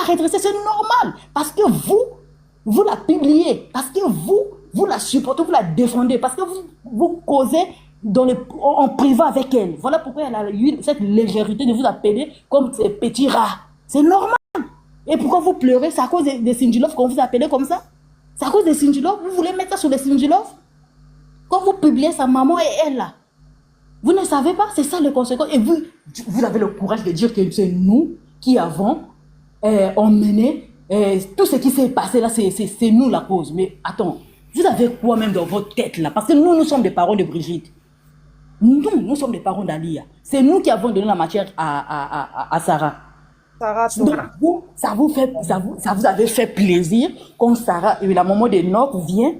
redresser, c'est normal. Parce que vous la publiez. Parce que vous la supportez, vous la défendez. Parce que vous causez en privé avec elle. Voilà pourquoi elle a eu cette légèreté de vous appeler comme ces petits rats. C'est normal. Et pourquoi vous pleurez? C'est à cause des Cindy Love qu'on vous appelait comme ça? C'est à cause des Cindy Love? Vous voulez mettre ça sur les Cindy Love? Quand vous publiez sa maman et elle là, vous ne savez pas, c'est ça le conséquence. Et vous avez le courage de dire que c'est nous qui avons emmené tout ce qui s'est passé là, c'est nous la cause. Mais attends, vous avez quoi même dans votre tête là? Parce que nous sommes des parents de Brigitte. Nous sommes des parents d'Alia. C'est nous qui avons donné la matière à Sarah. Donc ça vous avait fait plaisir quand Sarah, la maman de Noc vient,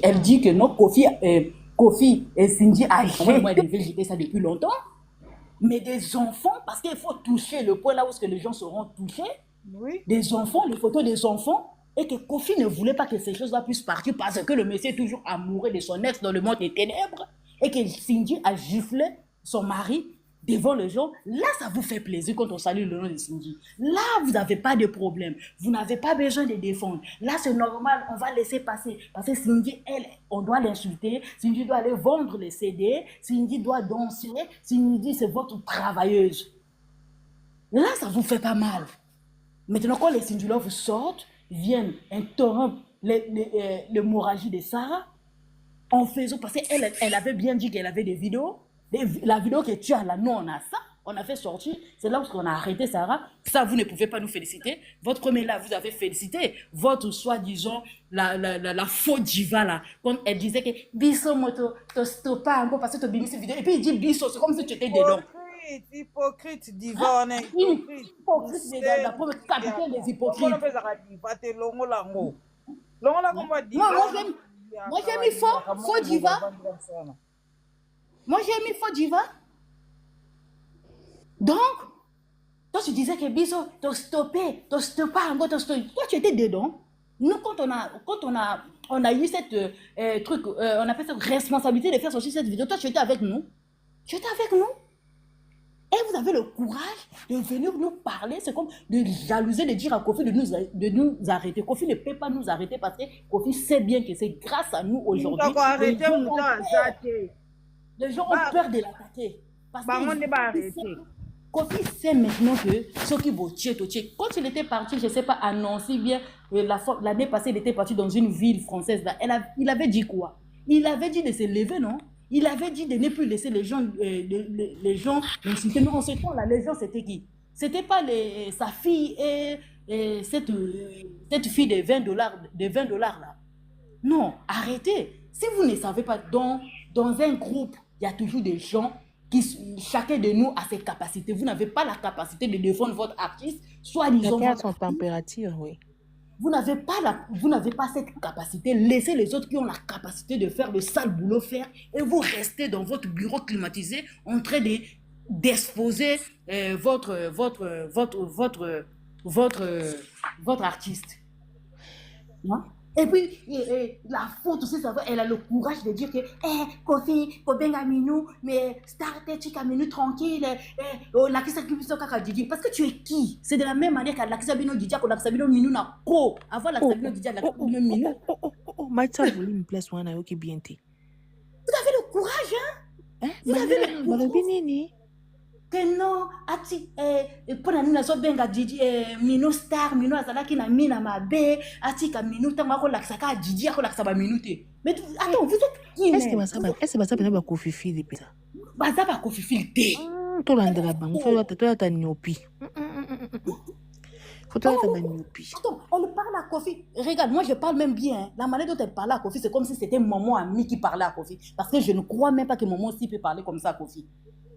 elle dit que non, Kofi et Cindy a moi devais jeter ça depuis longtemps. Mais des enfants, parce qu'il faut toucher le point là où les gens seront touchés. Oui. Des enfants, les photos des enfants, et que Kofi ne voulait pas que ces choses-là puissent partir parce que le monsieur est toujours amoureux de son ex dans le monde des ténèbres, et que Cindy a giflé son mari devant les gens. Là, ça vous fait plaisir quand on salue le nom de Cindy. Là, vous n'avez pas de problème. Vous n'avez pas besoin de défendre. Là, c'est normal, on va laisser passer. Parce que Cindy, elle, on doit l'insulter. Cindy doit aller vendre les CD. Cindy doit danser. Cindy, c'est votre travailleuse. Là, ça vous fait pas mal. Maintenant, quand les Cindy Love sortent, viennent interrompre l'hémorragie de Sarah, en faisant, parce qu'elle avait bien dit qu'elle avait des vidéos. La vidéo que tu as là, nous on a ça, on a fait sortir, c'est là où on a arrêté Sarah. Ça, vous ne pouvez pas nous féliciter. Votre premier là, vous avez félicité. Votre soi-disant, la faux diva là, quand elle disait que Bisso moto, te stoppe encore parce que tu as mis cette vidéo. Et puis il dit Bisso, c'est comme si tu étais dedans. Hypocrite diva, on est hypocrite. Hypocrite dedans, la première capitaine des hypocrites. Moi j'ai mis faux diva. Moi, j'ai mis faux diva. Donc, toi, tu disais que Bisso, t'as stoppé encore, t'as stoppé. Toi, tu étais dedans. Nous, quand on a eu cette on appelle ça responsabilité de faire sortir cette vidéo, toi, tu étais avec nous. Tu étais avec nous. Et vous avez le courage de venir nous parler. C'est comme de jalouser, de dire à Kofi de nous arrêter. Kofi ne peut pas nous arrêter parce que Kofi sait bien que c'est grâce à nous aujourd'hui. Les gens ont peur de l'attaquer. Parce que Kofi sait maintenant que ce qui vaut quand il était parti, je ne sais pas, à Nancy, bien, l'année passée, il était parti dans une ville française. Là, il avait dit quoi? Il avait dit de se lever, non? Il avait dit de ne plus laisser les gens l'insulter. Mais en ce temps-là, les gens, c'était qui? C'était pas sa fille et cette fille de $20 là. Non, arrêtez. Si vous ne savez pas, dans un groupe, il y a toujours des gens chacun de nous a ses capacités. Vous n'avez pas la capacité de défendre votre artiste, soit disons. Chacun a son température, oui. Vous n'avez pas cette capacité. Laissez les autres qui ont la capacité de faire le sale boulot faire, et vous restez dans votre bureau climatisé en train d'exposer votre artiste. Non? Et puis, la faute aussi, elle a le courage de dire que Kofi, Kobenga Minou, mais starte Chika tranquille, Lakisa Kibiso Kaka Didi. Parce que tu es qui? C'est de la même manière qu'à Lakisa Bino Didi, qu'à Lakisa Bino Minou n'a ko. Avant Lakisa Bino Didi, Lakisa Bino Minou. Maïta, vous me place one à Oki Biente. Vous avez le courage, hein? Vous avez le courage. Que non, ati pour nous la benga Didi Minou star Minou azalaki na mina mabe ati ka Minou tanga ko lakisa ka Didi ko lakisa ba minute. Mais attends, vous êtes qui? Est-ce que ça va Kofi Fili pesa? Baza ba Kofi Fili té. To landela bango faut ta nyopi. Faut ta nyopi. Attends, elle parle à Kofi. Regarde, moi je parle même bien. Hein. La manière dont elle parlait à Kofi, c'est comme si c'était maman amie qui parlait à Kofi, parce que je ne crois même pas que maman aussi peut parler comme ça à Kofi.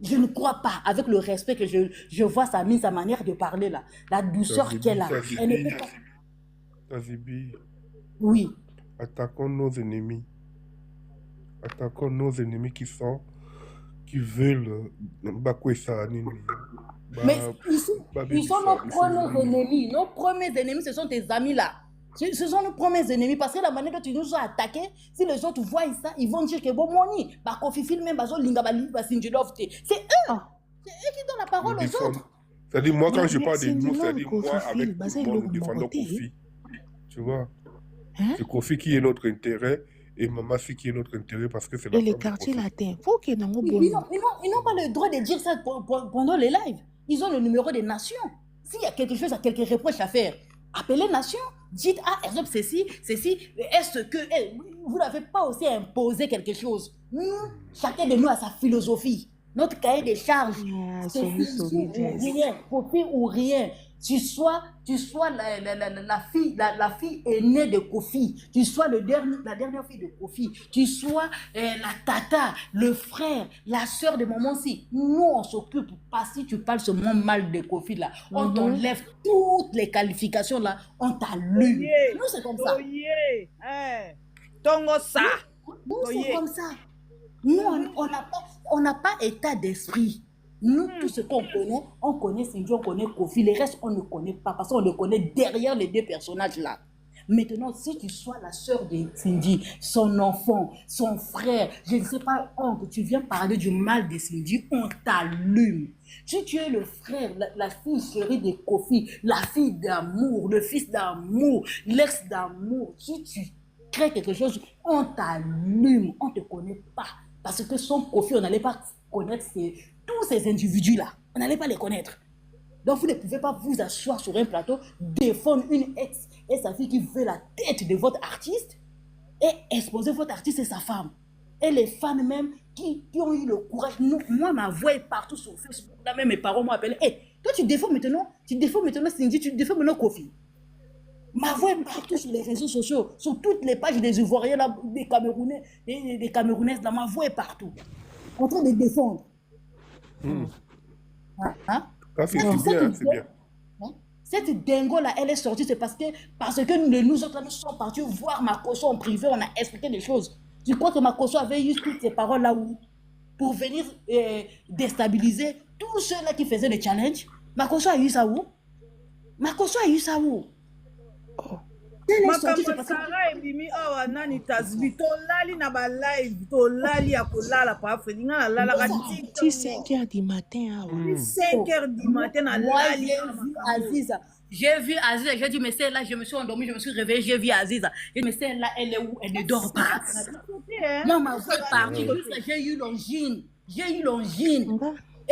Je ne crois pas, avec le respect que je vois sa manière de parler là, la douceur qu'elle a. Elle ne peut pas. Tazibi. Oui. Attaquons nos ennemis qui veulent mais ils sont nos premiers ennemis. Nos premiers ennemis, ce sont tes amis là. Ce sont nos premiers ennemis parce que la manière dont ils nous ont attaqués, si les autres voient ça, ils vont dire que bon, Moni, Kofi Film, c'est eux. C'est eux qui donnent la parole aux autres. C'est-à-dire, moi, quand Mais, je mais parle de c'est nous, du c'est-à-dire Kofi moi Phil, avec tout basé le le monde, nous défendons Mokoté. Kofi. Tu vois? Hein? C'est Kofi qui est notre intérêt et Mamassi qui est notre intérêt parce que c'est la Et les femme de quartiers Kofi. latins. Faut qu'il y ait un Ils bon. n'ont pas le droit de dire ça pendant les lives. Ils ont le numéro des nations. S'il y a quelque chose, quelques reproches à faire, appelez Nations. Dites, ah, exemple, ceci. Est-ce que vous n'avez pas aussi imposé quelque chose? Nous, chacun de nous a sa philosophie. Notre cahier des charges, Ah, c'est sorry, Kofi ou Jess. rien. Kofi ou rien. Tu sois la fille aînée de Kofi. Tu sois la dernière fille de Kofi. Tu sois la tata, le frère, la soeur de maman si. Nous, on s'occupe pas. Si tu parles seulement mal de Kofi là, on t'enlève toutes les qualifications là, on t'allume. Oye, Nous, c'est comme ça. oye, hein. Tongo ça. Nous, c'est Oye. comme ça. Nous, on n'a pas état d'esprit. Nous, tout ce qu'on connaît, on connaît Cindy, on connaît Kofi. Les restes, on ne connaît pas parce qu'on le connaît derrière les deux personnages-là. Maintenant, si tu sois la sœur de Cindy, son enfant, son frère, je ne sais pas, oncle, tu viens parler du mal de Cindy, on t'allume. Si tu es le frère, la fille chérie de Kofi, la fille d'amour, le fils d'amour, l'ex d'amour, si tu crée quelque chose, on t'allume, on ne te connaît pas. Parce que son Kofi, on n'allait pas connaître tous ces individus-là. On n'allait pas les connaître. Donc vous ne pouvez pas vous asseoir sur un plateau, défendre une ex et sa fille qui veut la tête de votre artiste et exposer votre artiste et sa femme. Et les fans même qui ont eu le courage. Moi, ma voix est partout sur Facebook. Là même mes parents m'ont appelé. Hey, toi tu défends maintenant Cindy, tu défends maintenant Kofi. Ma voix est partout sur les réseaux sociaux, sur toutes les pages des Ivoiriens, là, des Camerounais, des Camerounaises, là, ma voix est partout. En train de défendre. Hein? Ah, c'est Donc, bien, c'est bien. Hein? Cette dingo-là, elle est sortie, c'est parce que nous autres, nous sommes partis voir Makosso en privé, on a expliqué des choses. Tu crois que Makosso avait eu toutes ces paroles-là où pour venir déstabiliser tous ceux-là qui faisaient les challenges? Makosso a eu ça où? Makosso a eu ça où? Makambo Sarah ebimi awa nani tasbi tolali na ba live tolali ya kolala pa Afrique nga lala ka 5 heures du matin. 5 heures du matin na Moi, lali j'ai vu Aziza, j'ai dit mais celle-là, je me suis endormie, je me suis réveillée, j'ai vu Aziza. J'ai dit mais celle-là, elle est où? Elle ne dort pas. Non, ma voix est partie, j'ai eu l'angine.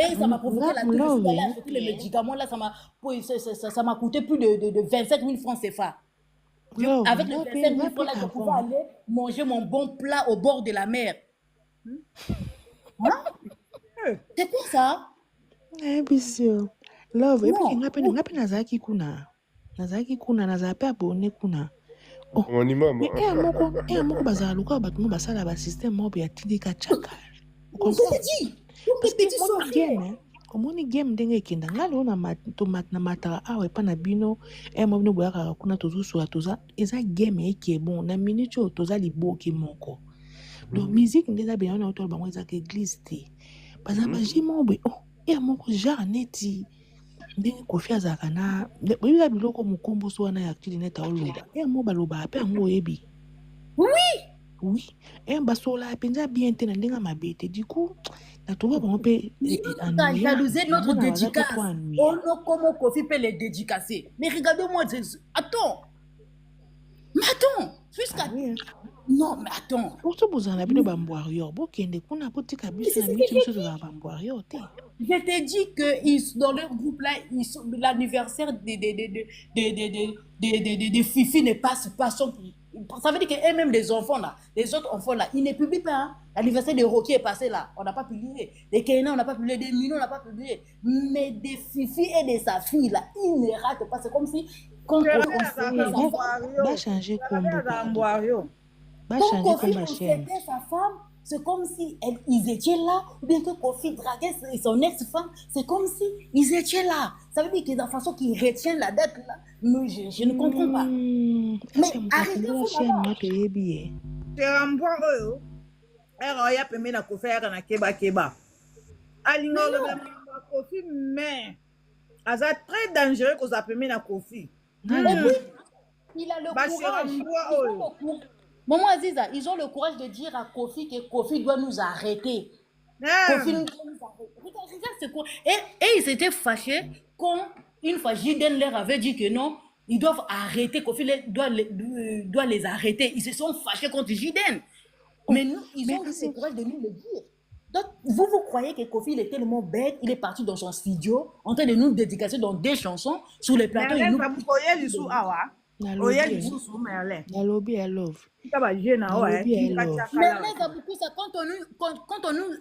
Et ça m'a provoqué la toux, je suis allée acheter les médicaments, là, ça m'a coûté plus de 27 000 francs CFA. Avec les 27 000 francs, là, je pouvais aller manger mon bon plat au bord de la mer. Hein? C'est quoi ça? Eh, bisio. Love, et puis ngapi nazaki kuna nazape abonné kuna. Oh, On y m'a, mais moko bazala lokola bato mo basala ba système moko ya tindika chaka. On s'est dit. Parce que game, omoni game ndenge ekenda nga lelo na mataka awa epa na bino mo bino boyaka kuna tozosola toza eza game eke bon na minute oyo toza liboki moko. Donc musique nde eza bena na otolo bango ezaka église te baza baji moko boye moko genre neti ndenge Kofi azalaka na boyebi biloko mokomboso wana ya actili neti aoloba moko balobaka mpe yango oyebi oui basola mpenza bien te na ndenge mabe te du coup na toba bango mpe jalouser notre dédicace. On a comment Kofi peut les dédicacer. Mais regardez-moi, attends, jusqu'à... Non, mais attends. Pourquoi vous en avez de bamboirio? Bokende kuna potika biso na minute biso de bamboirio te. Je t'ai dit que dans leur groupe là, l'anniversaire de Fifi ne passe pas. Ça veut dire que même des enfants là, les autres enfants là, ils ne publient pas. Hein? L'anniversaire de Rocky est passé là, on n'a pas publié. Des Kenya, on n'a pas publié. Des Mino, on n'a pas publié. Mais des Fifi et de sa fille là, ils ne ratent pas. C'est comme si quand on va changer combo. Quand Kofi possédait sa femme, c'est comme si ils étaient là, ou bien que Kofi draguait son ex-femme, c'est comme si ils étaient là. Ça veut dire que de la façon qu'ils retiennent la date là, mais je ne comprends pas. Mais arrêtez-vous là-bas. ya pembe na Kofi ya na keba alingo le Kofi mais aza très dangereux ko za pembe na Kofi. Il a le courage. Maman Aziza, ils ont le courage de dire à Kofi que Kofi doit nous arrêter. Kofi nous doit nous arrêter. Regarde c'est quoi. Et ils étaient fâchés quand une fois Jiden leur avait dit que non, ils doivent arrêter, Kofi doit les arrêter. Ils se sont fâchés contre Jiden. Mais nous, ils ont eu le courage de nous le dire. Donc, vous croyez que Kofi, il est tellement bête, il est parti dans son studio, en train de nous dédicacer dans des chansons, sur les plateaux. Merlin, ça vous voyez du sous, voyez du sous sur Merlin. La lobby, I love. Merlin, ça beaucoup, ça, quand on nous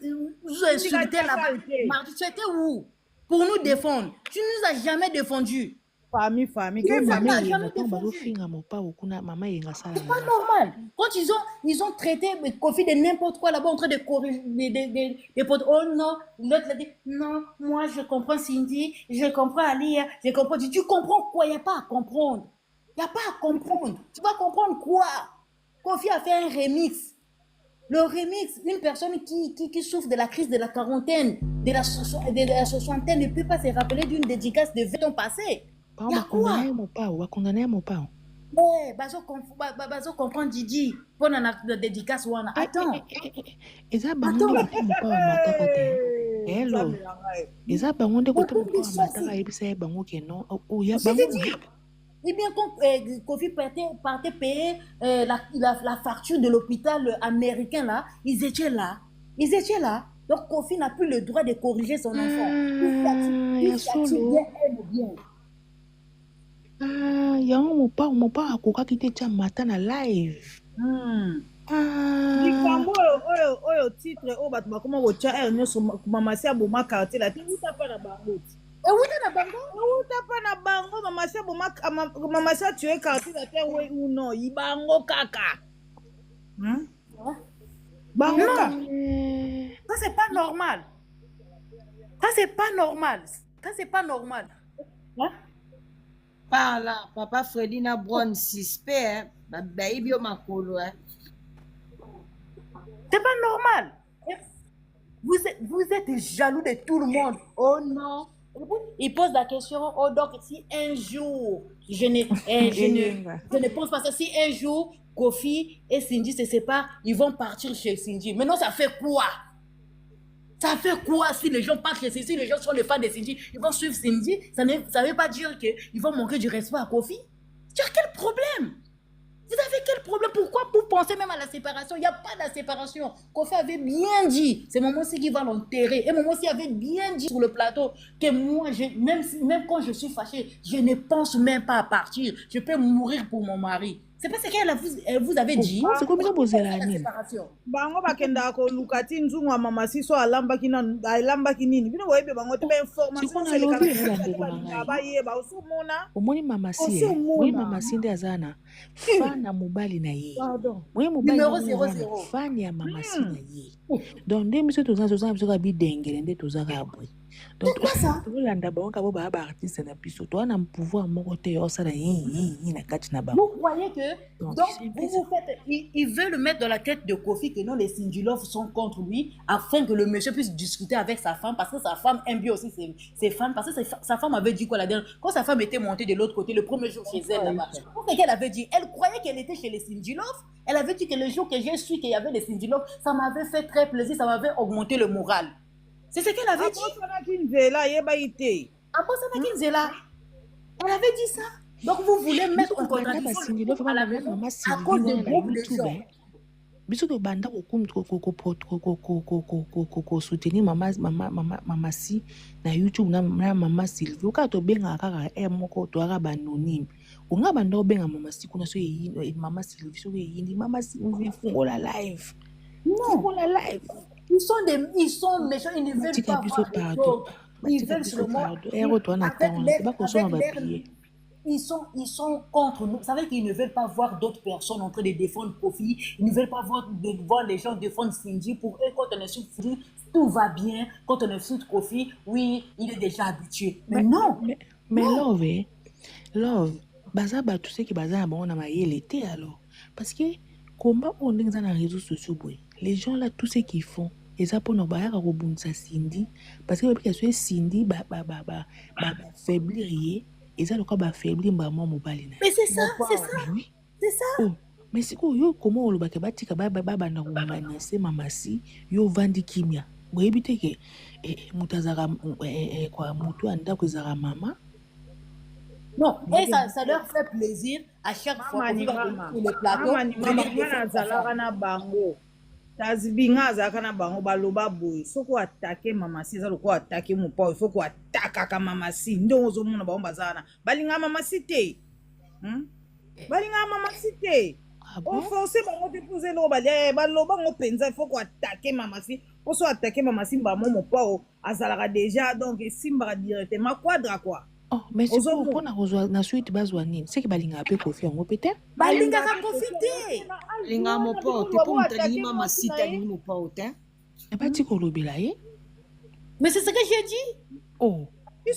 insultait là-bas, Mardi, tu étais où? Pour nous défendre. Tu nous as jamais défendu. Famille. C'est pas normal. Quand ils ont traité Kofi de n'importe quoi là-bas en train de corriger des potes. Oh non, l'autre l'a dit non, moi je comprends Cindy, je comprends Alia, je comprends. Tu comprends quoi? Il n'y a pas à comprendre. Il n'y a pas à comprendre. Tu vas comprendre quoi? Kofi a fait un remix. Le remix, une personne qui souffre de la crise de la quarantaine, de la soixantaine, ne peut pas se rappeler d'une dédicace de 20 ans passés. Il y a quoi? Ouais, bazo comprend Didi. Pour la dédicace, attends. Eh bien, quand Kofi partait payer la facture de l'hôpital américain, là, ils étaient là. Donc, Kofi n'a plus le droit de corriger son enfant. Il s'attire bien. Mon père a coca qui était matin à live. Oyo titre o bat makoma go cha el nyoso mama sia boma quartier la uta pa na bango. Uta pa na bango mama sia tué quartier la te we uno ibango kaka. Bango kaka. Ça c'est pas normal. Ça c'est pas normal. Par là, papa Freddy na bon suspect, baby o makolo. C'est pas normal. Vous êtes jaloux de tout le monde. Oh non. Il pose la question, oh donc si un jour, je ne pense pas ça, si un jour Kofi et Cindy se séparent, ils vont partir chez Cindy. Maintenant, ça fait quoi? Ça fait quoi si les gens partent chez Cindy, si les gens sont les fans de Cindy, ils vont suivre Cindy? Ça ne veut pas dire qu'ils vont manquer du respect à Kofi. Tu as quel problème? Vous avez quel problème? Pourquoi vous pensez même à la séparation? Il n'y a pas de séparation. Kofi avait bien dit, c'est Momo aussi qui va l'enterrer. Et Momo aussi avait bien dit sur le plateau que moi, même quand je suis fâchée, je ne pense même pas à partir. Je peux mourir pour mon mari. C'est pas ce qu'elle vous avait dit. C'est comme ça que vous avez dit. Bango bakenda ko lukati nzungu wa mama siso alamba kinini. Bino boyebe bango te ba information sur les canaux. Abaye ba usumona. Omoni mama si. Oui mama si ndi azana. Fana mobali na ye. Oui mobali numéro 00. Fani ya mama si na ye. Donc ndemiso toza biso bi dengele nde toza kabwe. Donc tolanda bango kabo ba artiste na biso to na pouvoir moko te yo sala yi na kati na bango. Vous croyez que ils veulent mettre dans la tête de Kofi que non, les Sindulov sont contre lui afin que le monsieur puisse discuter avec sa femme parce que sa femme aime bien aussi ses fans parce que sa femme avait dit quoi la dernière quand sa femme était montée de l'autre côté le premier jour chez elle là-bas. Qu'est-ce qu'elle avait dit? Elle croyait qu'elle était chez les Sindulov. Elle avait dit que le jour que j'ai su qu'il y avait les Sindulov, ça m'avait fait très plaisir, ça m'avait augmenté le moral. C'est ce qu'elle avait dit. Elle avait dit ça. Donc vous voulez mettre en contradiction à la maison à cause de groupes de gens. Biso to banda ko soutenir mama si na YouTube na mama Sylvie ka to benga kaka moko to ara anonyme unga banda benga mama si kuna so mama Sylvie so yindi mama Sylvie fungola live. Non, fungola live. Ils sont méchants, ils ne veulent pas voir les autres. Ils veulent seulement ils sont contre nous. Vous savez qu'ils ne veulent pas voir d'autres personnes en train de défendre Kofi. Ils ne veulent pas voir les gens défendre Cindy. Pour eux, quand on est sur Cindy, tout va bien. Quand on est sur Kofi, oui, il est déjà habitué. Mais non. Mais love, bazaba tout ce qui bazaba on a maillé l'été alors. Parce que comment on est dans les réseaux sociaux, les gens là, tout ce qu'ils font, ils apprennent à rebondir Cindy. Parce que parce que Cindy faiblir. Ils ont le corps affaibli, mais c'est ça, c'est ça. Oui. C'est ça. Oh, mais c'est quoi, yo, comment on le bakebatika, c'est maman si, yo vandi kimia. boyebi te ke moto azalaka kwa moto andako ezalaka mama. Non, et ça leur fait plaisir à chaque fois qu'on va sur le plateau. Mama azalaka na bango. Tazibinga azalaka na bango baloba boye. Soko attaquer mama si eza loko attaquer mon pao, il faut ko attaquer mama si. Ndongo zo mona bango bazana. Balinga mama si te. Balinga mama si te. On force bango te poser lo baloba ngo penza, il faut ko attaquer mama si. Pour so attaquer mama si ba mon pao azalaka déjà donc simba directement quadra quoi. Oh, mais c'est pour na rozwa na suite bazwa nini? C'est que balinga pe Kofi yango peut-être? Balinga ka profiter. Balinga mo pa te po mutali mama sita ni mo pa te. Et pas ti kolobela ye? Mais c'est ce que j'ai dit. Oh. Il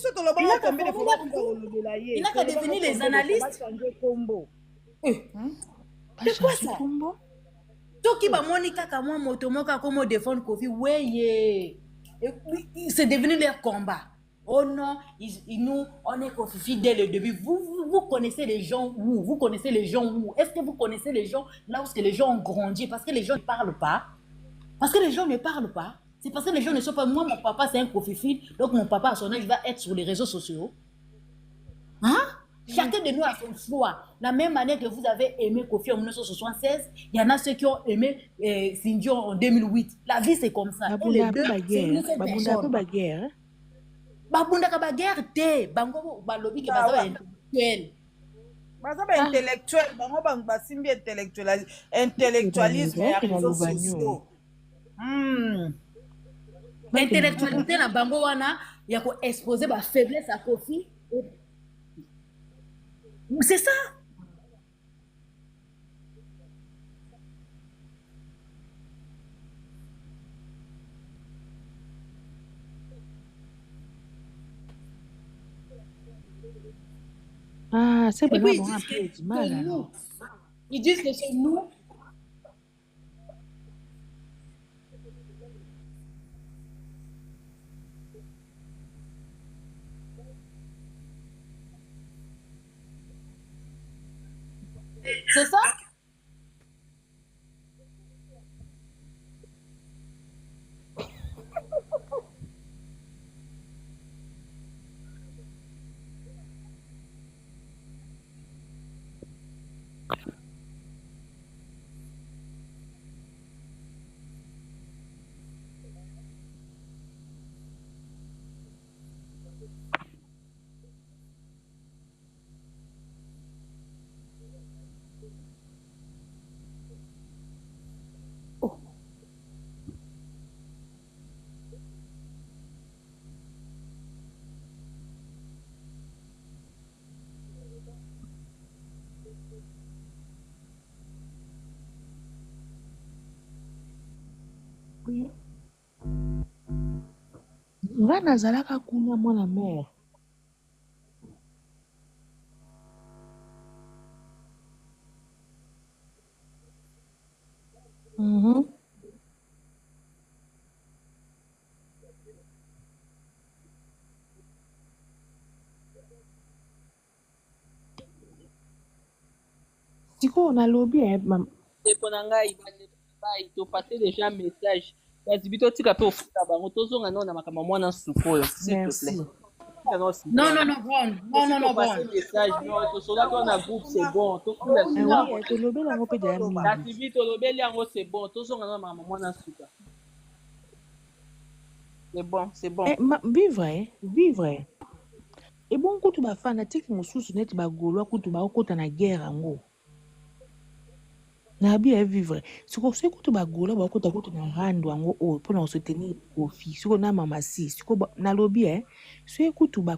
n'a qu'à devenir les analystes. C'est quoi ça? Tout qui va monica comme moi motomoka comme défendre Kofi, ouais, c'est devenu leur combat. Oh non, nous, on est Kofi dès le début. Vous connaissez les gens où? Vous connaissez les gens où? Est-ce que vous connaissez les gens là où les gens ont grandi? Parce que les gens ne parlent pas. Parce que les gens ne parlent pas. C'est parce que les gens ne sont pas... Moi, mon papa, c'est un Kofi, donc mon papa, à son âge, il va être sur les réseaux sociaux. Hein? Chacun de nous a son choix. La même année que vous avez aimé Kofi en 1976, il y en a ceux qui ont aimé Sindio en 2008. La vie, c'est comme ça. Et les deux, c'est une seule personne. Babunda ka baguerre te bango balobi ke baza intellectuel. Baza ba intellectuel, bango bang basimbi intellectualisme ya réseaux sociaux. Intellectualité na bango wana ya ko exposer ba faiblesse à Kofi. C'est ça. Ah, c'est bon, Ils bon, disent un peu du mal alors. Ils disent que c'est nous. C'est ça? Oui. Nga nazalaka kuna mwana mère. Siko nalobi mam. To passer déjà un message. Vas-y, vite, tu as fait au foot là-bas. On te zonga non na makama mwana suko, s'il te plaît. Non, Message, non, to sola to na groupe, c'est bon. To kula. Oui, to lobi la ngope de ami. La TV to lobeli yango c'est bon. To zonga non na makama mwana suka. C'est bon, c'est bon. Vivre. Et bon kutu ba fanatique mosusu net ba golwa kutu ba okota na guerre ngo. Na bien vivre. Siko se kutu ba golwa ba okota kutu na rando ngo o pona soutenir Kofi. Siko na mama si, siko na lobby se kutu ba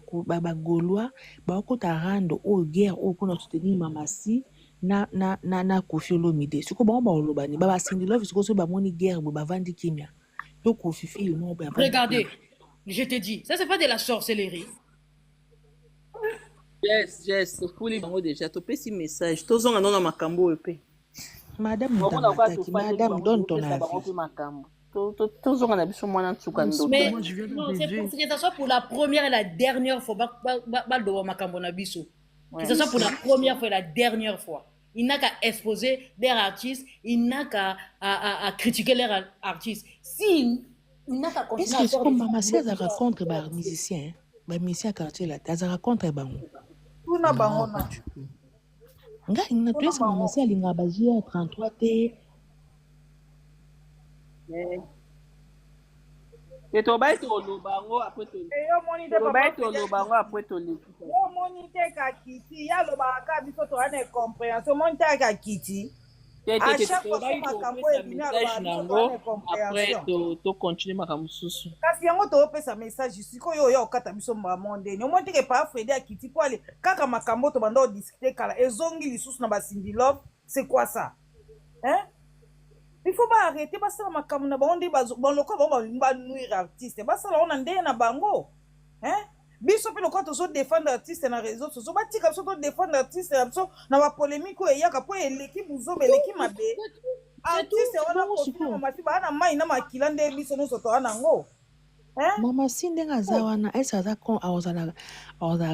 golwa ba okota rando o guerre o pona soutenir mama si na Kofi Olomide. Siko ba oloba ni ba sindi love siko so ba moni guerre ba vandi kimia. Yo Kofi fi no ba. Regardez, je te dis, ça c'est pas de la sorcellerie. Yes, c'est pour les bango déjà. To pesi message. To zonga non na makambo epe. Madame, donne ton avis. Mais non, c'est parce que ça soit pour la première et la dernière fois. Que ce soit pour la première fois et la dernière fois. Il n'a qu'à exposer leurs artistes, il n'a qu'à critiquer leurs artistes. Si Il n'a qu'à Est-ce continuer que à c'est faire comme des maman si vidéos elle genre rencontre bah musicien, bah musicien quartier là, elle rencontre bah tuna bango non pas na du tout. Nga ina tuna tuesa maman bango si alinga ba JR 33 te. te tobai toloba yango apres yo moni te tobai papa toloba yango apres toleki yo moni te ka kiti yalobaka kaka biso toza na incompréhension moni te kaka kiti à chaque fois so tobai makambo topesa ebimi message alobaka na biso toza na yango apres incompréhension tocontinue makambo mosusu kasi yango topesa message sikoyo oyo okata biso mbamo ndeni omoni teke pa fredi akiti po ale kaka makambo tobanda odiskute kala ezongi lisusu na basindilove c'est quoi ça hein il faut baarrete basala makambo na bango nde baloko bango balingi banuire artiste basala ngo na ndenge na bango hein biso mpe lokola tozodefendre artiste na réseau sociaux batika biso todefendre artiste na biso na bapolémike oyo eyaka mpo eleki buzoba eleki mabe artiste wana kofina mamasi baa na mai na makila nde biso nyonso toa nango hein Mama si ndenge aza wana ese aza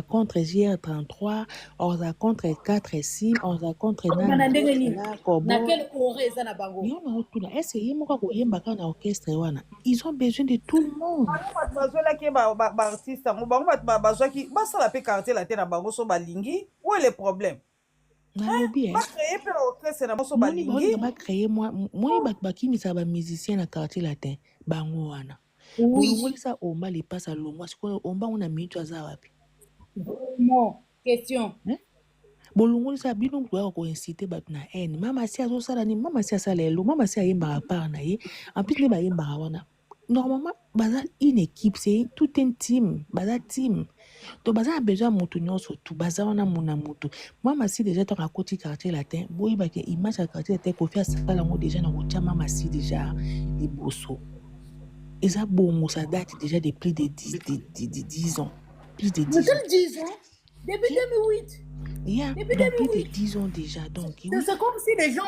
contre JR33 aza contre 4 sim aza contre na ndenge nini na na kobo quel ore eza na bango yo na otuna ese ye moko akoyemba kaka na orchestre wana ils ont besoin de tout le monde bango bato bazwelaki baartiste yango bango bato bazwaki basala mpe quartier la te na bango so balingi où est le problème nalobi bacreye mpe baorchestre na bango so moni baolinga balingi bacreye moni bato bakimisaka bamusicien na quartier latin bango wana oui bolongolisa omba lipasa longwa sikoyo omba ngo na minute aza wapi vraiment question bolongolisa bino koyaka koincite bato na haine mama si azosala nini mama si asala elo mama si ayembaka part na ye en plus nde bayembaka wana normalement baza une équipe c'est tout un team baza team donc baza na besoin ya motu nyonso tu baza wana mona motu mama si déjà ntango akoti quartier latin boyebake image ya quartier latin kofi asala yango déjà na kotia mama si déjà liboso eza bongo ça date déjà de plus de 10 ans plus de 10 ans quel 10 ans depuis 2008 yeah, depuis donc plus 2008 de 10 ans déjà donc c'est comme si les gens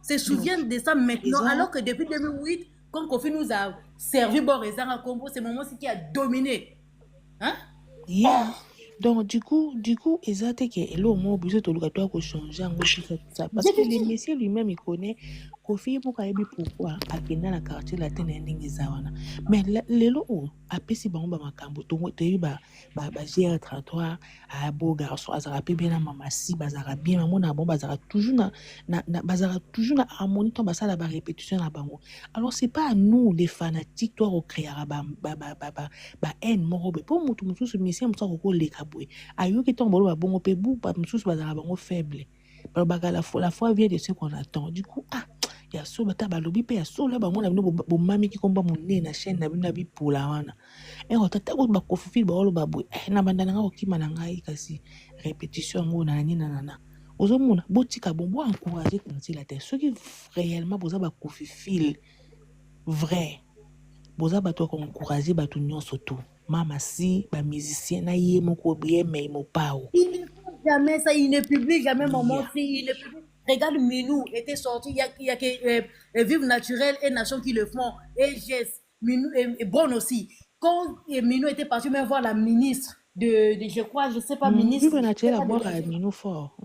se souviennent de ça maintenant alors que depuis 2008 quand Kofi nous a servi Borézanga Combo c'est moment-ci qui a dominé hein yeah. Donc du coup eza te ke elo mo biso toluka to ko changer yango tout ça parce que le monsieur lui-même il connaît Kofi moko ayebi pourquoi akenda na quartier latin na ndenge eza wana mais lelo o apesi bango ba makambo toyebi ba GR33 a beau garçon azala pe bien na mama si bazala bien maman na bon bazala toujours na harmonie to basala ba répétition na bango alors c'est pas à nous les fanatiques toi recréer ba haine moko be pour mutu mususu monsieur musa ko leka boy ayoki ntango baloba bongo mpe buba mosusu bazala bango faible balobaka la foi vient de ce qu'on attend du coup ya so bata balobi mpe ya solo bango na bino bomamiki komba monene na chaîne na bino na bipola wana tata ko bakofifili baoloba boye na banda na nga kokima na ngai kasi répétition yango na nani nanana ozomona botika bo encourager quartier latin soki réellement boza bakofifili vrai boza bato ya koencourage bato nyonso tu mama si bamusicien na ye moko biemei mopao il ne fait jamais ça il ne publie jamais maman fille il ne publie regarde Minou était sorti il y a que Vive Naturel et Nation qui le font et Jess Minou et Bon aussi quand Minou était parti même voir la ministre de je crois je sais pas ministre Vive Naturel à boire à Minou fort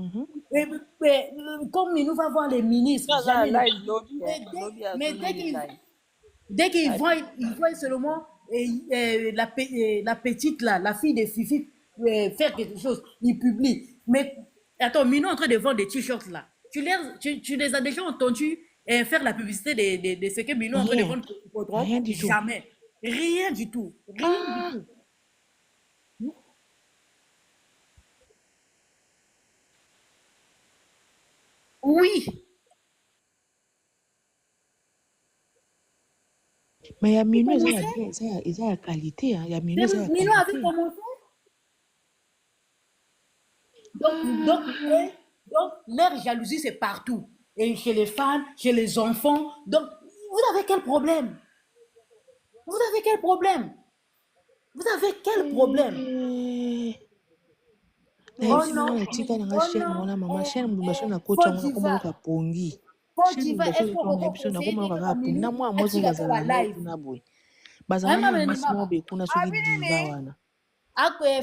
comme Minou va voir les ministres jamais mais dès qu'il voit seulement la petite là, la fille de Fifi faire quelque chose, il publie. Mais attends, Minou est en train de vendre des t-shirts là. Tu les as déjà entendus faire la publicité de ce que Minou est en train de vendre? Rien du tout. Jamais. Rien du tout. Rien du tout. Oui. Mais il y a Minou, ils ont la qualité. Il y a Minou, ils ont la qualité. Minou avait commencé. Donc, leur jalousie, c'est partout. Et chez les fans, chez les enfants. Donc, vous avez quel problème? Vous avez quel problème? Vous avez quel problème? Oh non.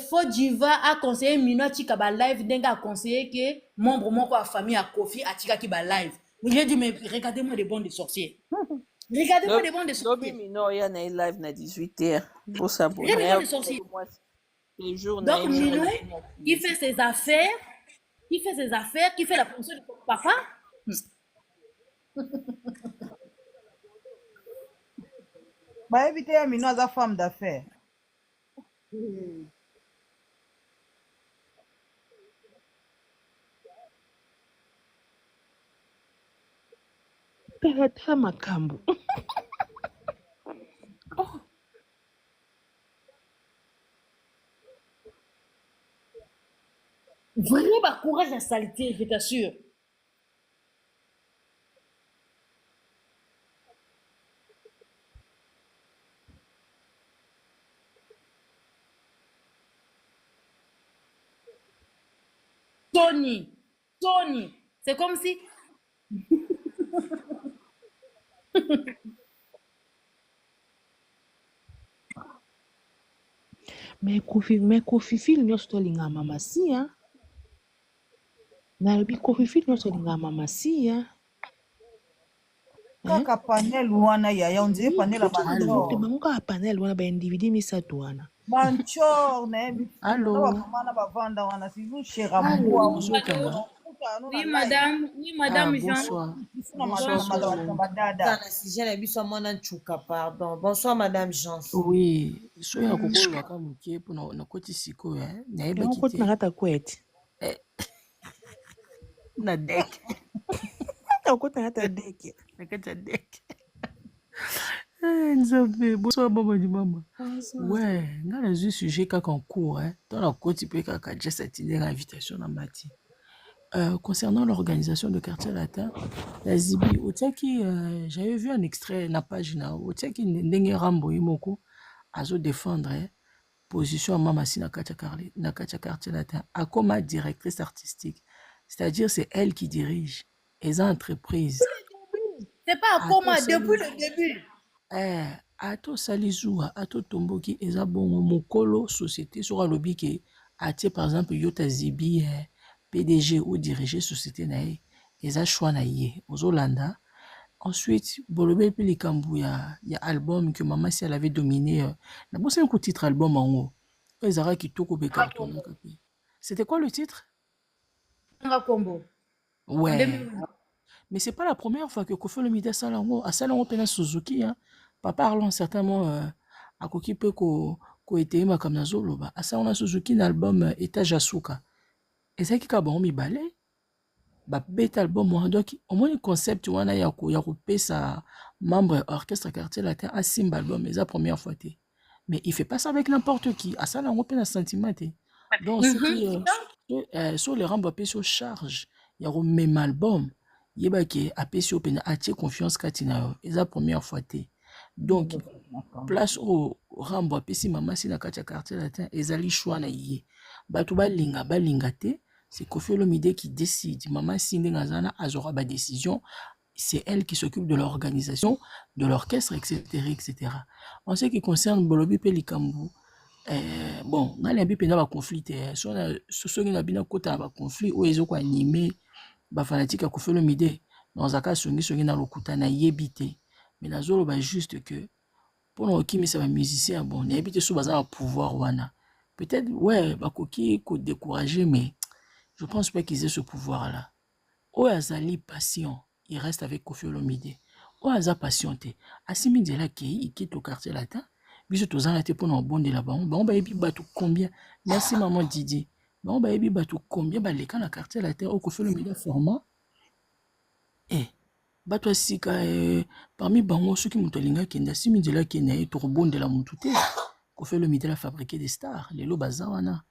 Faux Diva a conseillé Minou Atika ba live denga a conseillé que membre moko a famille a Kofi Atika ki ba live. J'ai dit mais regardez-moi les bandes de sorciers. Regardez-moi des bandes de Lobi sorciers. Mino, il y a un live à 18h. Pour s'abonner. Regardez les bandes de sorciers. Le jour, Donc, Minou, qui fait ses affaires, qui fait la fonction de ton papa. bayebi te ya mino aza femme d'affaires. Tala makambo. Vraiment, bah, courage à saleté, je t'assure. Tony, c'est comme si Mais Kofi Phil nyonso tolinga mama sia. Nalobi Kofi Phil nyonso tolinga mama sia. Kaka panel wana yaya on dirait panel ya banchor. Bango kaka panel wana ba individu misato wana. Banchor nayebi Allô? na bakoma na bavanda wana sivu shera mwa. oui madame Jean. Dans le sujet, la biso mwana nchuka, pardon. Bonsoir, Madame Jean. Oui, so ya kokolo baka mokie po na koti sikoyo nayebaki Bango koti na kata kwete. na dek Koti na kata deke. na kati ya dek nzambe bonsoir mama di mama ouais nga nazwi sujet kaka en cours to na koti mpe kaka just atinde na invitation na mati concernant l'organisation de quartier latin la zibi otiaki j'avais vu un extrait na page na otiaki ndenge ramboyi moko azo défendre position ya mama si na kati ya quartier latin akoma directrice artistique, c'est-à-dire c'est elle qui dirige les entreprises. C'est pas à coma depuis le début. Ato salizuwa ato tomboki eza bongo mokolo société sur alobi ke atie par exemple Yota Zibi PDG ou diriger société na ye eza choix na ye ozolanda. Ensuite bolobe pe likambu ya album que maman si elle avait dominé na bosse un titre album en haut ezara kitoko be carton. C'était quoi le titre? Combo. Ouais. Mais c'est pas la première fois que Koffi Olomide a Salango pena Suzuki papa Arlon certainement a koki pe ko ete ma comme nazoloba a Salango Suzuki na album Etage Asuka et ça qui ka bon mi balé ba bête album moi donc au moins le concept wana ya ko pesa membre orchestre quartier latin a simba album mais la première fois té mais il fait pas ça avec n'importe qui a Salango pena sentiment té donc ce qui sur les rambes sur charge il y a même album yeba ke apesi opena atie confiance katina et la première fois té donc place au rambo apesi mama si na kati ya quartier latin ezali choix na ye bato balinga te c'est Koffi Olomide qui décide mama si ndenge azana azora ba décision c'est elle qui s'occupe de l'organisation de l'orchestre etc. En ce qui concerne bolobi pe likambu bon ngali abi pena ba conflit so na bina kota ba conflit o ezoko animer ba fanatique ya Koffi Olomide dans un cas songi na lokuta na yebite mais nazolo ba juste que pour nous qui ça va musicien bon na yebite so baza pouvoir wana peut-être ouais ba koki ko décourager mais je pense pas qu'ils aient ce pouvoir là o azali patient il reste avec Koffi Olomide o aza patienté asimi de la ki il quitte au quartier latin biso tozana te pour na bonde la bon ba yebi batu combien merci maman Didi bon ba yebi batu combien ba leka na quartier latin au Koffi Olomide format bato asika parmi bango soki moto alingaki kende asimi nzela kende ye tokobondela motu te Koffi Olomide la fabriquer des stars lelo baza wana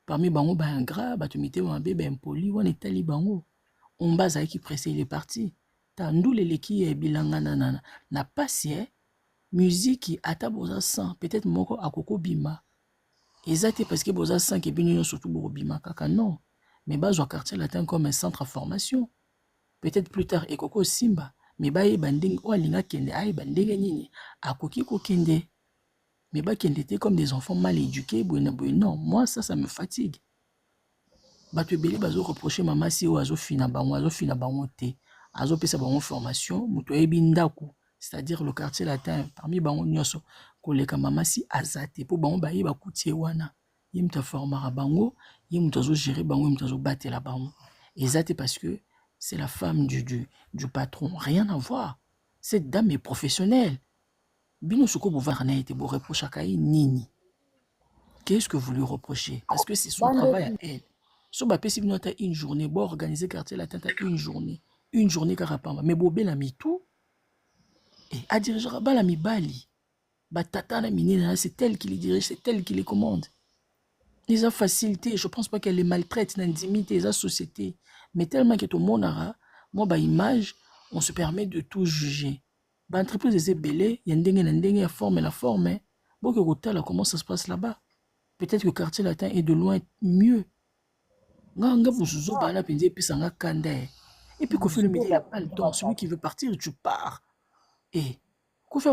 parmi bango baingrat bato mitema mabe baimpoli wana etali bango omba azalaki pressé il est parti ta ndula eleki bilanga na pasi musique ata boza sans peut-être moko akoko bima eza te parce que boza sans ke bino surtout bokobima kaka non mais bazwa quartier latin comme un centre à formation. Peut-être plus tard ekoko simba mais baye banding o alinga kende ay bandenge nini akoki ko kende mais ba kende te comme des enfants mal éduqués non moi ça me fatigue bato ebele bazo reprocher mama si o azo fina bango te azo pesa bango formation muto ebi ndako c'est-à-dire le quartier latin, parmi bango nyonso, koleka mamasi azate, pour bango baye bakutie wana. Ye muta formera bango, ye muta zo gérer bango, ye muta zo batela bango. Ezate parce que c'est la femme du patron. Rien à voir. Cette dame est professionnelle. Bino suko bouvard na été beau reproche à Kaï nini. Qu'est-ce que vous lui reprochez? Parce que c'est son travail à elle. So ba pesi bino ta une journée, bo organiser quartier latin ta une journée. Une journée carapamba. Mais bo la mi tout. Et à diriger ba la mi bali. Ba tata na minina, c'est elle qui les dirige, c'est elle qui les commande. Les a facilité, je pense pas qu'elle les maltraite, n'intimité, les a société. Mais tellement que tout le monde a, moi, bah, image, on se permet de tout juger. Bah, entreprise est belée, il y a une forme et la forme. Hein. Bon, que là, comment ça se passe là-bas? Peut-être que le quartier latin est de loin mieux. Et puis, qu'on fait le midi, il n'a pas le temps. Celui qui veut partir, tu pars. Et, ils